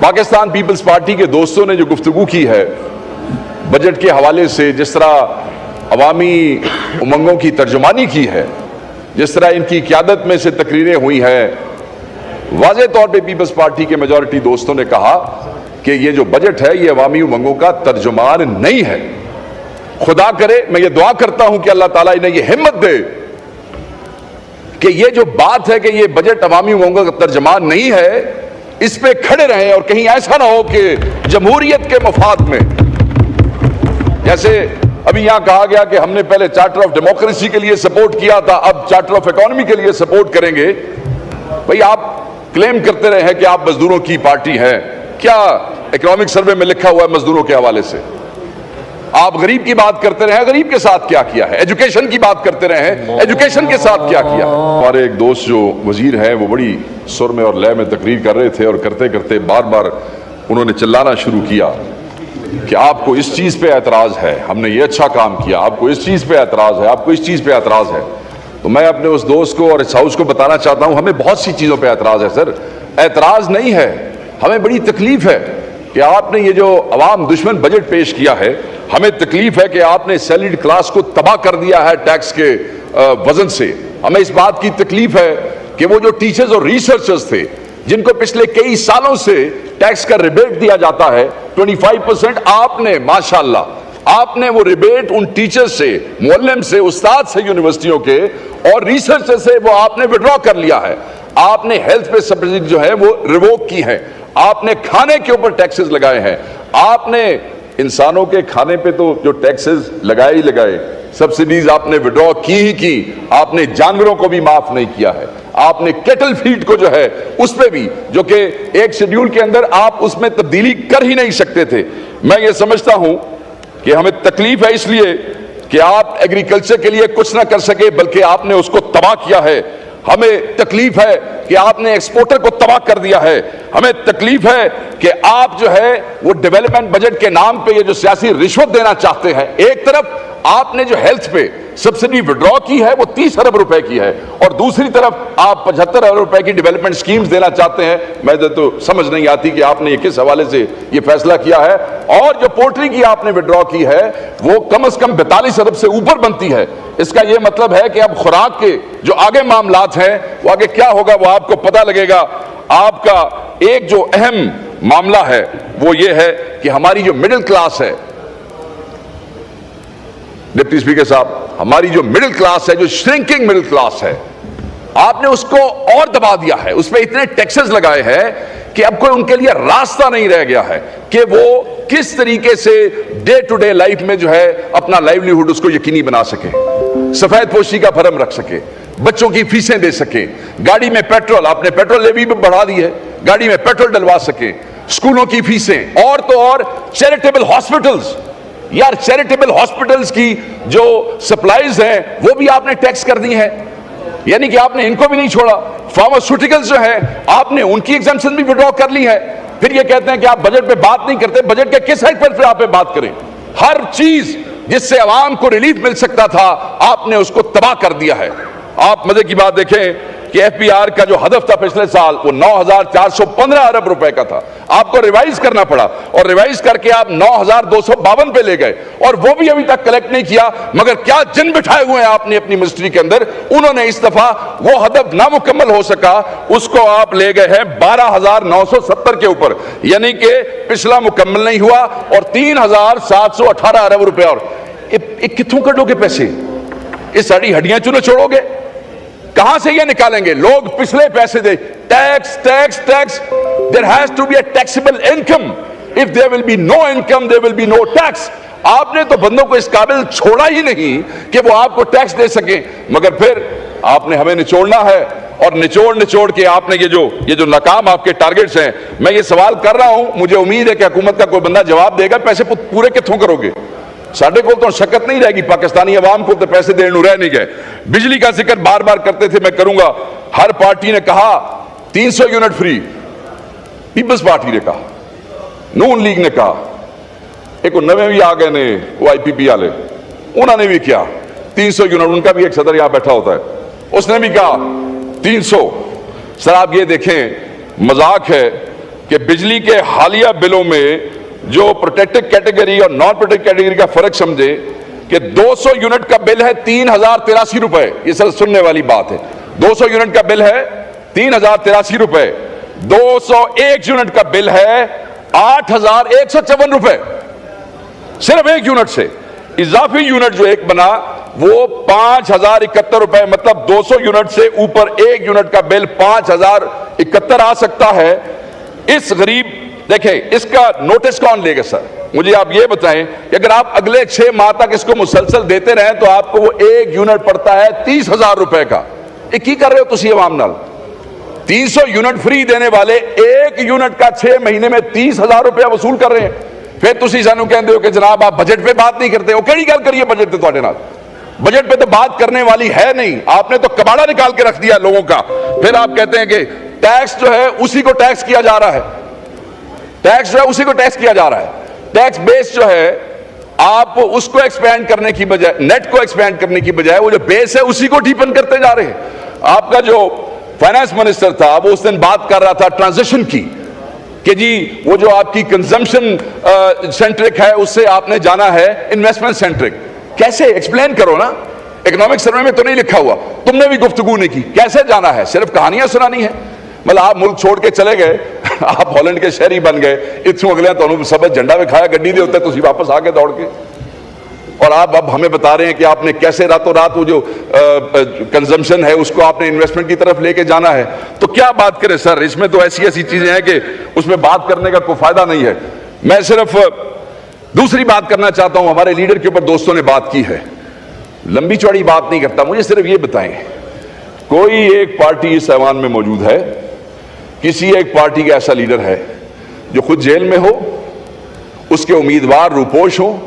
Pakistan Peoples party کے دوستوں نے جو گفتگو کی ہے بجٹ کے حوالے سے، جس طرح عوامی امنگوں کی ترجمانی کی ہے، جس طرح ان کی قیادت میں سے تقریریں ہوئی ہیں، واضح طور پہ پیپلز پارٹی کے میجورٹی دوستوں نے کہا کہ یہ جو بجٹ ہے یہ عوامی امنگوں کا ترجمان نہیں ہے۔ خدا کرے، میں یہ دعا کرتا ہوں کہ اللہ تعالیٰ انہیں یہ ہمت دے کہ یہ جو بات ہے کہ یہ بجٹ عوامی امنگوں کا ترجمان نہیں ہے، اس پہ کھڑے رہیں، اور کہیں ایسا نہ ہو کہ جمہوریت کے مفاد میں، جیسے ابھی یہاں کہا گیا کہ ہم نے پہلے چارٹر آف ڈیموکریسی کے لیے سپورٹ کیا تھا، اب چارٹر آف اکانومی کے لیے سپورٹ کریں گے۔ بھئی آپ کلیم کرتے رہے ہیں کہ آپ مزدوروں کی پارٹی ہیں، کیا اکنامک سروے میں لکھا ہوا ہے مزدوروں کے حوالے سے؟ آپ غریب کی بات کرتے رہے ہیں، غریب کے ساتھ کیا کیا ہے؟ ایجوکیشن کی بات کرتے رہے ہیں، ایجوکیشن کے ساتھ کیا کیا ہے؟ ہمارے ایک دوست جو وزیر ہیں وہ بڑی سر میں اور لے میں تقریر کر رہے تھے، اور کرتے کرتے بار بار انہوں نے چلانا شروع کیا کہ آپ کو اس چیز پہ اعتراض ہے، ہم نے یہ اچھا کام کیا، آپ کو اس چیز پہ اعتراض ہے، آپ کو اس چیز پہ اعتراض ہے۔ تو میں اپنے اس دوست کو اور اس ہاؤس کو بتانا چاہتا ہوں، ہمیں بہت سی چیزوں پہ اعتراض ہے سر، اعتراض نہیں ہے، ہمیں بڑی تکلیف ہے کہ آپ نے یہ جو عوام دشمن بجٹ پیش کیا ہے، ہمیں تکلیف ہے کہ آپ نے سیلریڈ کلاس کو تباہ کر دیا ہے ٹیکس کے وزن سے، ہمیں اس بات کی تکلیف ہے کہ وہ جو ٹیچرز اور ریسرچرز تھے جن کو پچھلے کئی سالوں سے ٹیکس کا ریبیٹ دیا جاتا ہے 25%، آپ نے ماشاءاللہ آپ نے وہ ریبیٹ ان ٹیچر سے، معلم سے، استاد سے یونیورسٹیوں کے اور ریسرچر سے وہ آپ نے وڈرا کر لیا ہے۔ آپ نے ہیلتھ پہ سبسڈی جو ہے وہ ریووک کی ہے، آپ نے کھانے کے اوپر ٹیکسز لگائے ہیں، آپ نے انسانوں کے کھانے پہ تو جو ٹیکسز لگائے ہی لگائے، سبسڈیز آپ نے وڈرا کی ہی کی، آپ نے جانوروں کو بھی معاف نہیں کیا ہے، آپ نے کیٹل فیڈ کو جو ہے اس پہ بھی، جو کہ ایک شیڈیول کے اندر آپ اس میں تبدیلی کر ہی نہیں سکتے تھے۔ میں یہ سمجھتا ہوں کہ ہمیں تکلیف ہے اس لیے کہ آپ ایگریکلچر کے لیے کچھ نہ کر سکے بلکہ آپ نے اس کو تباہ کیا ہے، ہمیں تکلیف ہے کہ آپ نے ایکسپورٹر کو تباہ کر دیا ہے، ہمیں تکلیف ہے کہ آپ جو ہے وہ ڈیولپمنٹ بجٹ کے نام پہ یہ جو سیاسی رشوت دینا چاہتے ہیں، ایک طرف آپ نے جو ہیلتھ پہ سبسڈی وڈرا کی ہے وہ 30 ارب روپے کی ہے، اور دوسری طرف آپ 75 ارب روپے کی ڈیولپمنٹ سکیمز دینا چاہتے ہیں۔ میں تو سمجھ نہیں آتی کہ آپ نے یہ کس حوالے سے یہ فیصلہ کیا ہے، اور جو پولٹری کی آپ نے وڈرا کی ہے وہ کم از کم 42 ارب سے اوپر بنتی ہے۔ اس کا یہ مطلب ہے کہ اب خوراک کے جو آگے معاملات ہیں وہ آگے کیا ہوگا وہ آپ کو پتہ لگے گا۔ آپ کا ایک جو اہم معاملہ ہے وہ یہ ہے کہ ہماری جو مڈل کلاس ہے، ڈپٹی اسپیکر صاحب، ہماری جو مڈل کلاس ہے، جو شرنکنگ مڈل کلاس ہے، آپ نے اس کو اور دبا دیا ہے، اس پہ اتنے ٹیکسز لگائے ہیں کہ اب کوئی ان کے لیے راستہ نہیں رہ گیا ہے کہ وہ کس طریقے سے ڈے ٹو ڈے لائف میں جو ہے اپنا لائیولیہوڈ اس کو یقینی بنا سکے، سفید پوشی کا بھرم رکھ سکے، بچوں کی فیسیں دے سکیں، گاڑی میں پیٹرول، آپ نے پیٹرول لیوی بھی بڑھا دی ہے، گاڑی میں پیٹرول ڈلوا سکیں، اسکولوں کی فیسیں، اور تو اور چیریٹیبل ہاسپٹلز، یار چیریٹیبل ہاسپٹلز کی جو سپلائیز ہیں وہ بھی آپ نے ٹیکس کر دی ہیں، یعنی کہ آپ نے ان کو بھی نہیں چھوڑا۔ فارماسیوٹیکلز جو ہیں آپ نے ان کی ایگزمپشن بھی وڈرا کر لی ہے، پھر یہ کہتے ہیں کہ آپ بجٹ پہ بات نہیں کرتے، بجٹ کے کس حق پر پھر آپ بات کریں؟ ہر چیز جس سے عوام کو ریلیف مل سکتا تھا آپ نے اس کو تباہ کر دیا ہے۔ آپ مزے کی بات دیکھیں کہ ایف پی آر کا جو ہدف تھا پچھلے سال وہ 9,415 ارب روپے کا تھا، آپ کو ریوائز کرنا پڑا، اور ریوائز کر کے آپ 9,252 پہ لے گئے، اور وہ بھی ابھی تک کلیکٹ نہیں کیا، مگر کیا جن بٹھائے ہوئے ہیں آپ نے اپنی منسٹری کے اندر، انہوں نے اس دفعہ وہ ہدف نامکمل ہو سکا اس کو آپ لے گئے ہیں 12,970 کے اوپر، یعنی کہ پچھلا مکمل نہیں ہوا، اور 3,718 ارب روپے، اور کتوں کٹو گے پیسے؟ یہ ساری ہڈیاں چنو چھوڑو گے؟ کہاں سے یہ نکالیں گے؟ لوگ پچھلے پیسے دے، tax tax tax, there has to be a taxable income, if there will be no income there will be no tax۔ آپ نے تو بندوں کو اس قابل چھوڑا ہی نہیں کہ وہ آپ کو ٹیکس دے سکیں، مگر پھر آپ نے ہمیں نچوڑنا ہے، اور نچوڑ کے آپ نے یہ جو ناکام آپ کے ٹارگٹس ہیں، میں یہ سوال کر رہا ہوں، مجھے امید ہے کہ حکومت کا کوئی بندہ جواب دے گا، پیسے پورے کتوں کرو گے؟ ساڑھے کو تو شکت نہیں رہے گی، پاکستانی عوام کو تو پیسے دینے رہ نہیں گئے۔ بجلی کا ذکر بار بار کرتے تھے، میں کروں گا، ہر پارٹی نے کہا 300 یونٹ فری، پیپلز پارٹی نے کہا، نون لیگ نے کہا، ایک نویں بھی آ گئے نے وہ آئی پی پی والے، انہوں نے بھی کیا 300 یونٹ، ان کا بھی ایک صدر یہاں بیٹھا ہوتا ہے، اس نے بھی کہا 300۔ سر آپ یہ دیکھیں، مذاق ہے، کہ بجلی کے حالیہ بلوں میں جو پروٹیکٹڈ کیٹیگری اور نان پروٹیکٹڈ کیٹیگری کا فرق سمجھے کہ 200 یونٹ کا بل ہے 3083 روپے. یہ سر سننے والی بات ہے. 200 یونٹ کا بل ہے 3083 روپے. 201 یونٹ کا بل ہے 8154 روپے صرف ایک یونٹ سے. اضافی یونٹ جو ایک بنا وہ 5071 روپے, مطلب 200 یونٹ سے اوپر ایک یونٹ کا بل 5071 آ سکتا ہے. اس غریب, دیکھیں اس کا نوٹس کون لے گا سر؟ مجھے آپ یہ بتائیں کہ اگر آپ اگلے 6 ماہ تک اس کو مسلسل دیتے رہیں تو آپ کو وہ ایک یونٹ پڑتا ہے 30,000 روپے کا. یہ کی کر رہے ہو تسی عوام نال؟ 300 یونٹ فری دینے والے ایک یونٹ کا 6 مہینے میں 30,000 روپیہ وصول کر رہے ہیں. پھر تسی سانو کہندے ہو کہ جناب آپ بجٹ پہ بات نہیں کرتے ہو. کیڑی گل کریے بجٹ پہ تواڈے نال؟ بجٹ پہ تو بات کرنے والی ہے نہیں. آپ نے تو کباڑا نکال کے رکھ دیا لوگوں کا. پھر آپ کہتے ہیں کہ ٹیکس جو ہے اسی کو ٹیکس کیا جا رہا ہے. ٹیکس جو ہے اسی کو ٹیکس کیا جا رہا ہے. ٹیکس بیس جو ہے آپ اس کو ایکسپینڈ کرنے کی بجائے, نیٹ کو ایکسپینڈ کرنے کی بجائے وہ جو بیس ہے اسی کو ڈیپن کرتے جا رہے ہیں. آپ کا جو فائنانس منسٹر تھا وہ اس دن بات کر رہا تھا ٹرانزیشن کی کہ جی وہ جو آپ کی کنزمپشن سینٹرک ہے اس سے آپ نے جانا ہے انویسٹمنٹ سینٹرک. کیسے ایکسپلین کرو نا. اکنامک سروے میں تو نہیں لکھا ہوا, تم نے بھی گفتگو نہیں کی. کیسے جانا ہے؟ صرف کہانیاں سنانی ہے. مطلب آپ ملک چھوڑ کے چلے گئے, آپ ہالینڈ کے شہری بن گئے, اتوں اگلے تو سب جھنڈا وکھایا گڈی دے ہوتے تسی واپس آ کے دوڑ کے, اور آپ اب ہمیں بتا رہے ہیں کہ آپ نے کیسے راتوں رات وہ جو کنزمپشن ہے اس کو آپ نے انویسٹمنٹ کی طرف لے کے جانا ہے. تو کیا بات کریں سر, اس میں تو ایسی ایسی چیزیں ہیں کہ اس میں بات کرنے کا کوئی فائدہ نہیں ہے. میں صرف دوسری بات کرنا چاہتا ہوں. ہمارے لیڈر کے اوپر دوستوں نے بات کی ہے, لمبی چوڑی بات نہیں کرتا. مجھے صرف یہ بتائیں, کوئی ایک پارٹی اس ایوان میں موجود ہے, کسی ایک پارٹی کا ایسا لیڈر ہے جو خود جیل میں ہو, اس کے امیدوار روپوش ہوں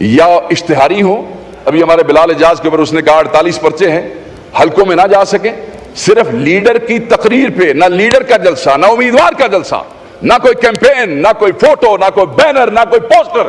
یا اشتہاری ہوں؟ ابھی ہمارے بلال اعجاز کے اوپر اس نے کہا 48 پرچے ہیں, حلقوں میں نہ جا سکیں. صرف لیڈر کی تقریر پہ, نہ لیڈر کا جلسہ, نہ امیدوار کا جلسہ, نہ کوئی کیمپین, نہ کوئی فوٹو, نہ کوئی بینر, نہ کوئی پوسٹر.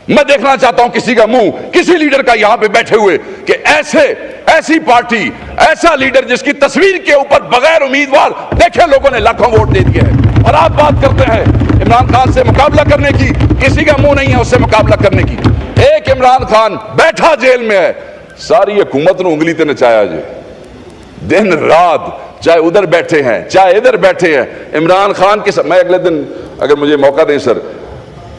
میں دیکھنا چاہتا ہوں کسی کا منہ, کسی لیڈر کا یہاں پہ بیٹھے ہوئے کہ ایسی پارٹی, ایسا لیڈر جس کی تصویر کے اوپر بغیر امیدوار دیکھے لوگوں نے لاکھوں ووٹ دے دیے ہیں, اور آپ بات کرتے ہیں عمران خان سے مقابلہ کرنے کی. کسی کا منہ نہیں ہے اس سے مقابلہ کرنے کی. ایک عمران خان بیٹھا جیل میں ہے, ساری حکومت نے انگلی تے نچایا جی, دن رات, چاہے ادھر بیٹھے ہیں چاہے ادھر بیٹھے ہیں. عمران خان کے ساتھ میں اگلے دن, اگر مجھے موقع دیں سر,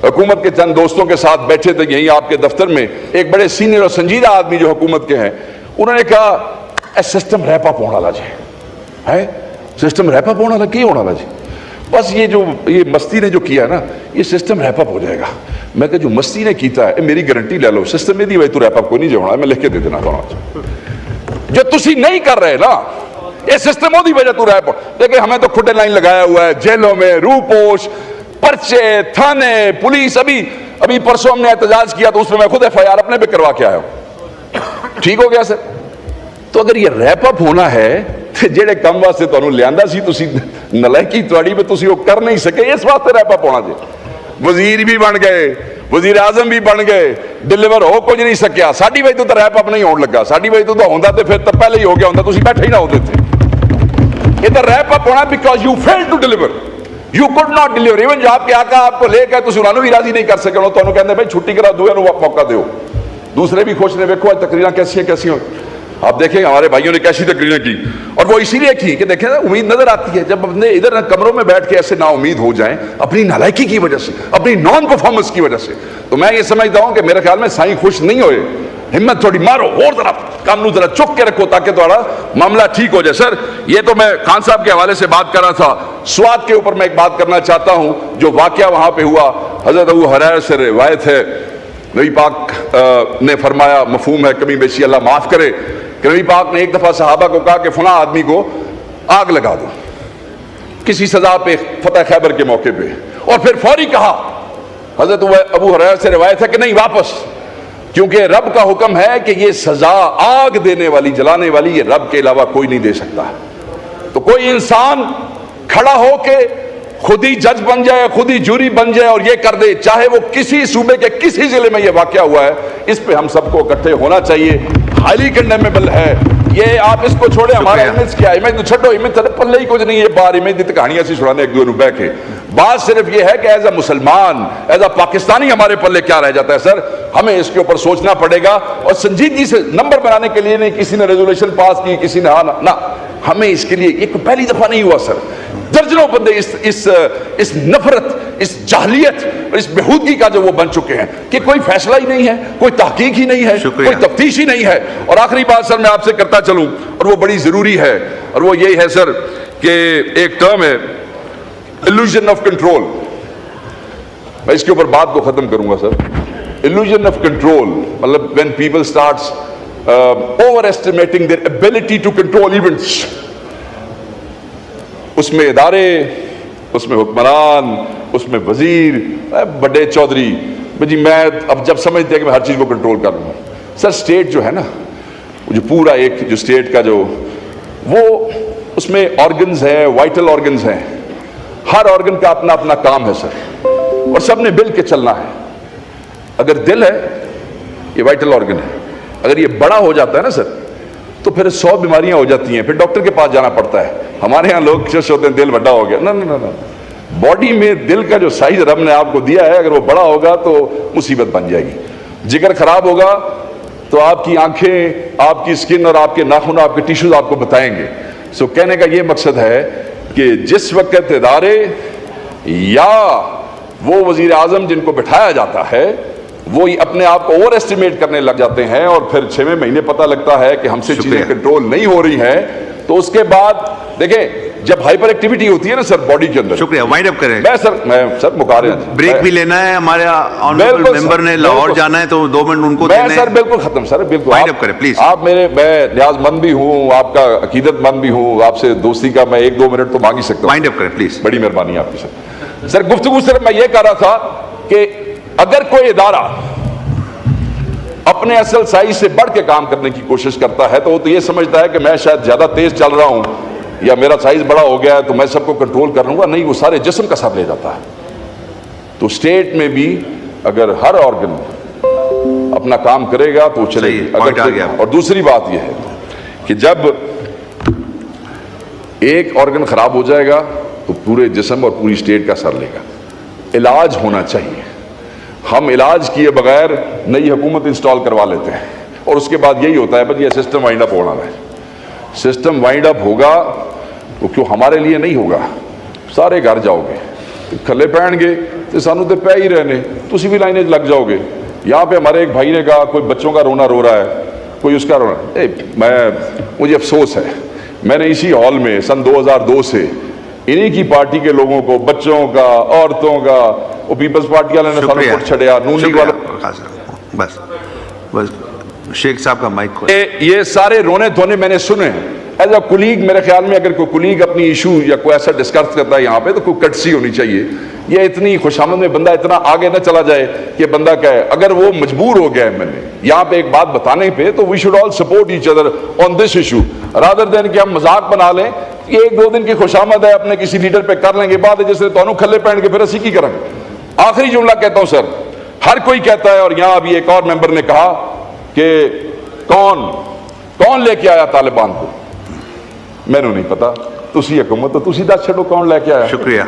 حکومت کے چند دوستوں کے ساتھ بیٹھے تھے یہیں آپ کے دفتر میں. ایک بڑے سینئر اور سنجیدہ آدمی جو حکومت کے ہیں, انہوں نے کہا اے سسٹم ریپ اپ ہونا جی ہے, سسٹم ریپ اپ ہونا کی ہونا جی, بس یہ مستی نے جو کیا نا یہ سسٹم ریپ اپ ہو جائے گا. میں کہ جو مستی نے کیتا ہے میری گارنٹی لے لو, سسٹم میں دی وے تو ریپ اپ کو نہیں جو ہونا, میں لکھ کے دے دینا تھا. جو تسی نہیں کر رہے نا یہ سسٹم ہو دی وجہ تو ریپ. دیکھیں ہمیں تو کھڈے لائن لگایا ہوا ہے جیلوں میں, روپوش, پرچے, تھانے, پولیس. ابھی پرسوں ہم نے احتجاج کیا تو اس میں خود FIR اپنے پہ کروا کے آیا ہوں. ٹھیک ہو گیا سر. تو اگر یہ ریپ اپ ہونا ہے تو جہے کم واسطے تمہیں لیا سی تسی نلائکی تواڈی پہ تسی وہ کر نہیں سکے, اس واسطے ریپ اپ ہونا چاہیے. وزیر بھی بن گئے, وزیر اعظم بھی بن گئے, ڈلیور ہو کچھ نہیں سکیا. ساڈی وجہ تو ریپ اپ نہیں ہونے لگا, ساڈی وجہ تو ہوندا تے پھر تو پہلے ہی ہو گیا ہوندا, تسی بیٹھے ہی نہ ہوتے تھے. ادھر ریپ اپ ہونا because you fail to deliver, you could not deliver. Even جو آپ کے آقا آپ کو لے گئے تسی انہوں بھی راضی نہیں کر سکے, انہوں کہندے بھائی چھٹی کرا دوے نو موقع دیو. دوسرے بھی خوش نے, دیکھو آج تقریراں کیسی ہوں. آپ دیکھیں ہمارے بھائیوں نے کیسی تقریریں کی, اور وہ اسی لیے کی کہ دیکھیں امید نظر آتی ہے. جب اپنے ادھر کمروں میں بیٹھ کے ایسے نا امید ہو جائیں اپنی نالائکی کی وجہ سے, اپنی نان پرفارمنس کی وجہ سے, تو میں یہ سمجھتا ہوں کہ میرے خیال میں سائیں خوش نہیں ہوئے. ہمت تھوڑی مارو اور ذرا کام نو ذرا چک کے رکھو تاکہ تھوڑا معاملہ ٹھیک ہو جائے. سر یہ تو میں خان صاحب کے حوالے سے بات کر رہا تھا. سوات کے اوپر میں ایک بات کرنا چاہتا ہوں. جو واقعہ وہاں پہ ہوا, حضرت ابو ہریرہ سے روایت ہے, نبی پاک نے فرمایا, مفہوم ہے کمی بیشی اللہ معاف کرے, کہ نبی پاک نے ایک دفعہ صحابہ کو کہا کہ فلاں آدمی کو آگ لگا دو کسی سزا پہ, فتح خیبر کے موقع پہ, اور پھر فوری کہا, حضرت ابو ہریرہ سے روایت ہے کہ نہیں واپس, کیونکہ رب کا حکم ہے کہ یہ سزا آگ دینے والی, جلانے والی, یہ رب کے علاوہ کوئی نہیں دے سکتا. تو کوئی انسان کھڑا ہو کے خود ہی جج بن جائے, خود ہی جوری بن جائے اور یہ کر دے, چاہے وہ کسی صوبے کے کسی ضلع میں یہ واقعہ ہوا ہے, اس پہ ہم سب کو اکٹھے ہونا چاہیے. ہائیلی کنڈیمیبل ہے یہ. آپ اس کو چھوڑیں, ہمارا امیج کیا ہے, امیج تو چھڈو, امیج پلے ہی کچھ نہیں ہے, باہر امیج دی کہانیاں سی سنانے ایک دو بہ کے. بات صرف یہ ہے کہ ایز اے مسلمان، ایز اے پاکستانی ہمارے پلے کیا رہ جاتا ہے سر. ہمیں اس کے اوپر سوچنا پڑے گا، اور سنجیدگی سے نمبر بنانے کے لیے نہیں کسی نے ریزولوشن پاس کی، کسی نے نہ، ہمیں اس کے لیے ایک پہلی دفعہ نہیں ہوا سر. درجنوں بندے اس نفرت، اس جاہلیت اور اس بےہودگی کا جو وہ بن چکے ہیں کہ کوئی فیصلہ ہی نہیں ہے، کوئی تحقیق ہی نہیں ہے، کوئی تفتیش ہی نہیں ہے. اور آخری بات سر میں آپ سے کرتا چلوں، اور وہ بڑی ضروری ہے، اور وہ یہی ہے سر کہ ایک ٹرم ہے illusion of control. میں اس کے اوپر بات کو ختم کروں گا سر. illusion of control مطلب when people starts overestimating their ability to control events. اس میں ادارے، اس میں حکمران، اس میں وزیر، بڑے چودھری، جی میں اب جب سمجھتے ہیں کہ میں ہر چیز کو کنٹرول کر لوں. سر اسٹیٹ جو ہے نا، جو پورا ایک جو اسٹیٹ کا جو وہ اس میں آرگنز ہیں، وائٹل آرگنز ہیں. ہر آرگن کا اپنا اپنا کام ہے سر، اور سب نے مل کے چلنا ہے. اگر دل ہے، یہ وائٹل آرگن ہے، اگر یہ بڑا ہو جاتا ہے نا سر تو پھر 100 بیماریاں ہو جاتی ہیں، پھر ڈاکٹر کے پاس جانا پڑتا ہے. ہمارے ہاں لوگ خوش ہوتے ہیں دل بڑا ہو گیا. نہ، باڈی میں دل کا جو سائز رب نے آپ کو دیا ہے، اگر وہ بڑا ہوگا تو مصیبت بن جائے گی. جگر خراب ہوگا تو آپ کی آنکھیں، آپ کی سکن اور آپ کے ناخن، آپ کے ٹیشوز آپ کو بتائیں گے. سو کہنے کا یہ مقصد ہے کہ جس وقت ادارے یا وہ وزیر اعظم جن کو بٹھایا جاتا ہے وہ اپنے آپ کو اوور ایسٹیمیٹ کرنے لگ جاتے ہیں، اور پھر 6 مہینے پتہ لگتا ہے کہ ہم سے چیزیں کنٹرول نہیں ہو رہی ہیں، تو اس کے بعد دیکھیں جب ہائپر ایکٹیویٹی ہوتی ہے نا سر باڈی کے اندر. شکریہ، وائنڈ اپ کریں. میں سر مکار ہیں، بریک بھی لینا ہے. ہمارے آنریبل ممبر نے لاہور جانا ہے تو 2 منٹ ان کو دینے ہیں. سر بالکل ختم سر، بالکل وائنڈ اپ کریں پلیز. آپ میں نیاز مند بھی ہوں، آپ کا عقیدت مند بھی ہوں، آپ سے دوستی کا میں 1-2 منٹ تو مانگ ہی سکتا ہوں. وائنڈ اپ کریں پلیز. بڑی مہربانی آپ کی سر. سر گفتگو صرف میں یہ کہہ رہا تھا کہ اگر کوئی ادارہ اپنے اصل سائز سے بڑھ کے کام کرنے کی کوشش کرتا ہے تو وہ تو یہ سمجھتا ہے کہ میں شاید زیادہ تیز چل رہا ہوں یا میرا سائز بڑا ہو گیا ہے تو میں سب کو کنٹرول کر لوں گا. نہیں، وہ سارے جسم کا ساتھ لے جاتا ہے. تو اسٹیٹ میں بھی اگر ہر آرگن اپنا کام کرے گا تو وہ چلے گی. اور دوسری بات یہ ہے کہ جب ایک آرگن خراب ہو جائے گا تو پورے جسم اور پوری اسٹیٹ کا سر لے گا. علاج ہونا چاہیے. ہم علاج کیے بغیر نئی حکومت انسٹال کروا لیتے ہیں اور اس کے بعد یہی ہوتا ہے بس یہ سسٹم وائنڈ اپ ہونا ہے. سسٹم وائنڈ اپ ہوگا تو کیوں ہمارے لیے نہیں ہوگا. سارے گھر جاؤ گے کھلے پہن گے تو سانو تو پہ ہی رہنے، تسی بھی لائنیں لگ جاؤ گے. یہاں پہ ہمارے ایک بھائی نے کہا کوئی بچوں کا رونا رو رہا ہے، کوئی اس کا رونا. مجھے افسوس ہے، میں نے اسی ہال میں سن 2002 سے انہی کی پارٹی کے لوگوں کو، بچوں کا، عورتوں کا، وہ پیپلز پارٹی والے نے سانو کوٹ چھڑیا، نون لیگ والے. بس شیخ صاحب کا مائک کھول. یہ سارے رونے دھونے میں نے سنے. ایز اے کولیگ میرے خیال میں اگر کوئی کولیگ اپنی ایشو یا کوئی ایسا ڈسکس کرتا ہے یہاں پہ تو کوئی کٹسی ہونی چاہیے. یہ اتنی خوشامد میں بندہ اتنا آگے نہ چلا جائے کہ بندہ کہے اگر وہ مجبور ہو گیا ہے میں نے یہاں پہ ایک بات بتانے پہ تو we should all support each other on this issue rather than کہ ہم مذاق بنا لیں کہ 1-2 دن کی خوشامد ہے اپنے کسی لیڈر پہ کر لیں گے، بعد جس نے تو کھلے پہن کے پھر اسی کی کریں گے. آخری جملہ کہتا ہوں سر، ہر کوئی کہتا ہے، اور یہاں ابھی ایک اور ممبر نے کہا کہ کون لے کے آیا طالبان کو. میں نے نہیں پتا، تسی حکومت تو تسی دس چھڑو کون لے کے آیا. شکریہ.